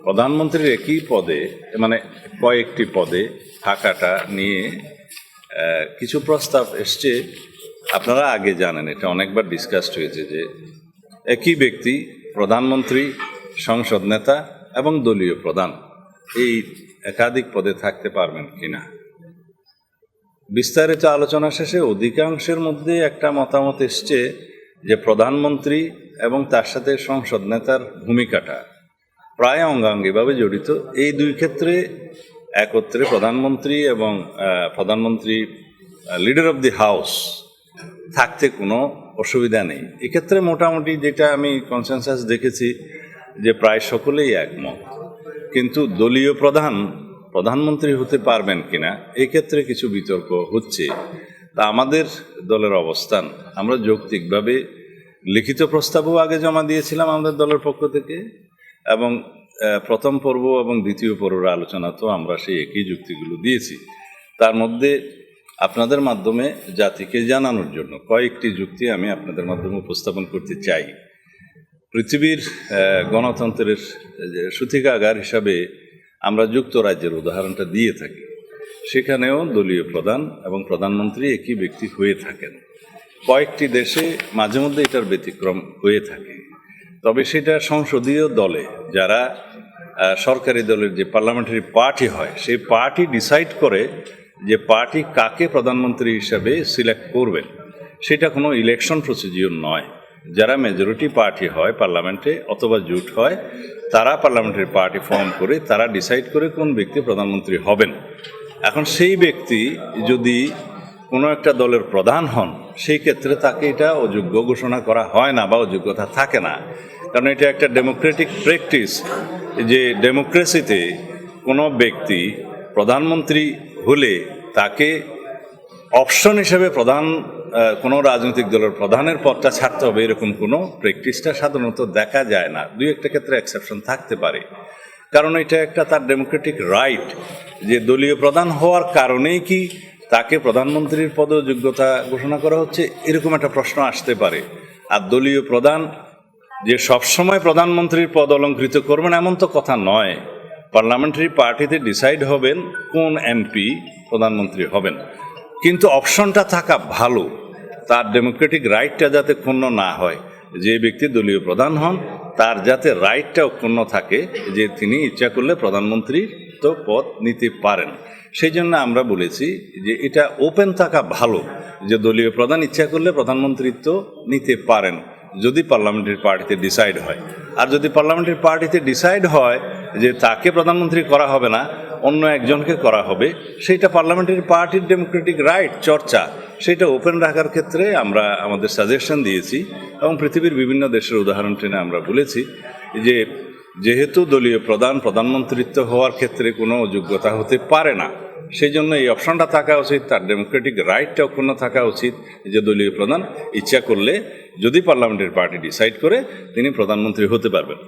প্রধানমন্ত্রীর একই পদে মানে কয়েকটি পদে থাকাটা নিয়ে কিছু প্রস্তাব এসছে। আপনারা আগে জানেন, এটা অনেকবার ডিসকাসড হয়েছে যে একই ব্যক্তি প্রধানমন্ত্রী, সংসদ নেতা এবং দলীয় প্রধান এই একাধিক পদে থাকতে পারবেন কিনা। বিস্তারিত আলোচনা শেষে অধিকাংশের মধ্যে একটা মতামত এসছে যে প্রধানমন্ত্রী এবং তার সাথে সংসদ নেতার ভূমিকাটা প্রায় অঙ্গাঙ্গিভাবে জড়িত। এই দুই ক্ষেত্রে একত্রে প্রধানমন্ত্রী এবং প্রধানমন্ত্রী লিডার অব দি হাউস থাকতে কোনো অসুবিধা নেই। এক্ষেত্রে মোটামুটি যেটা আমি কনসেনসাস দেখেছি যে প্রায় সকলেই একমত। কিন্তু দলীয় প্রধানমন্ত্রী হতে পারবেন কিনা এক্ষেত্রে কিছু বিতর্ক হচ্ছে। তা আমাদের দলের অবস্থান, আমরা যৌক্তিকভাবে লিখিত প্রস্তাবও আগে জমা দিয়েছিলাম আমাদের দলের পক্ষ থেকে, এবং প্রথম পর্ব এবং দ্বিতীয় পর্বের আলোচনা তো আমরা সেই একই যুক্তিগুলো দিয়েছি। তার মধ্যে আপনাদের মাধ্যমে জাতিকে জানানোর জন্য কয়েকটি যুক্তি আমি আপনাদের মাধ্যমে উপস্থাপন করতে চাই। পৃথিবীর গণতন্ত্রের সূতিকাগার হিসাবে আমরা যুক্তরাজ্যের উদাহরণটা দিয়ে থাকি। সেখানেও দলীয় প্রধান এবং প্রধানমন্ত্রী একই ব্যক্তি হয়ে থাকেন। কয়েকটি দেশে মাঝে মধ্যে এটার ব্যতিক্রম হয়ে থাকে, তবে সেটা সংসদীয় দলে যারা সরকারি দলের যে পার্লামেন্টারি পার্টি হয় সেই পার্টি ডিসাইড করে যে পার্টি কাকে প্রধানমন্ত্রী হিসাবে সিলেক্ট করবেন। সেটা কোনো ইলেকশন প্রসিডিওর নয়। যারা মেজরিটি পার্টি হয় পার্লামেন্টে অথবা জোট হয়, তারা পার্লামেন্টারি পার্টি ফর্ম করে তারা ডিসাইড করে কোন ব্যক্তি প্রধানমন্ত্রী হবেন। এখন সেই ব্যক্তি যদি কোনো একটা দলের প্রধান হন, সেই ক্ষেত্রে তাকে এটা অযোগ্য ঘোষণা করা হয় না বা অযোগ্যতা থাকে না। কারণ এটা একটা ডেমোক্রেটিক প্র্যাকটিস যে ডেমোক্রেসিতে কোনো ব্যক্তি প্রধানমন্ত্রী হলে তাকে অপশন হিসেবে কোনো রাজনৈতিক দলের প্রধানের পদটা ছাড়তে হবে, এরকম কোনো প্র্যাকটিসটা সাধারণত দেখা যায় না। দুই একটা ক্ষেত্রে এক্সেপশন থাকতে পারে, কারণ এটা একটা তার ডেমোক্রেটিক রাইট যে দলীয় প্রধান হওয়ার কারণেই কি তাকে প্রধানমন্ত্রীর পদে যোগ্যতা ঘোষণা করা হচ্ছে, এরকম একটা প্রশ্ন আসতে পারে। আর দলীয় প্রধান যে সবসময় প্রধানমন্ত্রীর পদ অলঙ্কৃত করবেন এমন তো কথা নয়। পার্লামেন্টারি পার্টিতে ডিসাইড হবেন কোন এমপি প্রধানমন্ত্রী হবেন, কিন্তু অপশনটা থাকা ভালো, তার ডেমোক্রেটিক রাইটটা যাতে ক্ষুণ্ণ না হয়। যে ব্যক্তি দলীয় প্রধান হন তার যাতে রাইটটা অক্ষুণ্ণ থাকে যে তিনি ইচ্ছা করলে প্রধানমন্ত্রী তো পদ নিতে পারেন। সেই জন্য আমরা বলেছি যে এটা ওপেন থাকা ভালো, যে দলীয় প্রধান ইচ্ছা করলে প্রধানমন্ত্রিত্ব নিতে পারেন যদি পার্লামেন্টারি পার্টিতে ডিসাইড হয়। আর যদি পার্লামেন্টারি পার্টিতে ডিসাইড হয় যে তাকে প্রধানমন্ত্রী করা হবে না, অন্য একজনকে করা হবে, সেইটা পার্লামেন্টারি পার্টির ডেমোক্রেটিক রাইট চর্চা, সেটা ওপেন রাখার ক্ষেত্রে আমরা আমাদের সাজেশন দিয়েছি। এবং পৃথিবীর বিভিন্ন দেশের উদাহরণ টেনে আমরা বলেছি যে যেহেতু দলীয় প্রধানমন্ত্রিত্ব হওয়ার ক্ষেত্রে কোনো যোগ্যতা হতে পারে না, সেই জন্য এই অপশনটা থাকা উচিত, তার ডেমোক্রেটিক রাইটটা অক্ষুণ্ণ থাকা উচিত যে দলীয় প্রধান ইচ্ছা করলে যদি পার্লামেন্টারি পার্টি ডিসাইড করে তিনি প্রধানমন্ত্রী হতে পারবেন।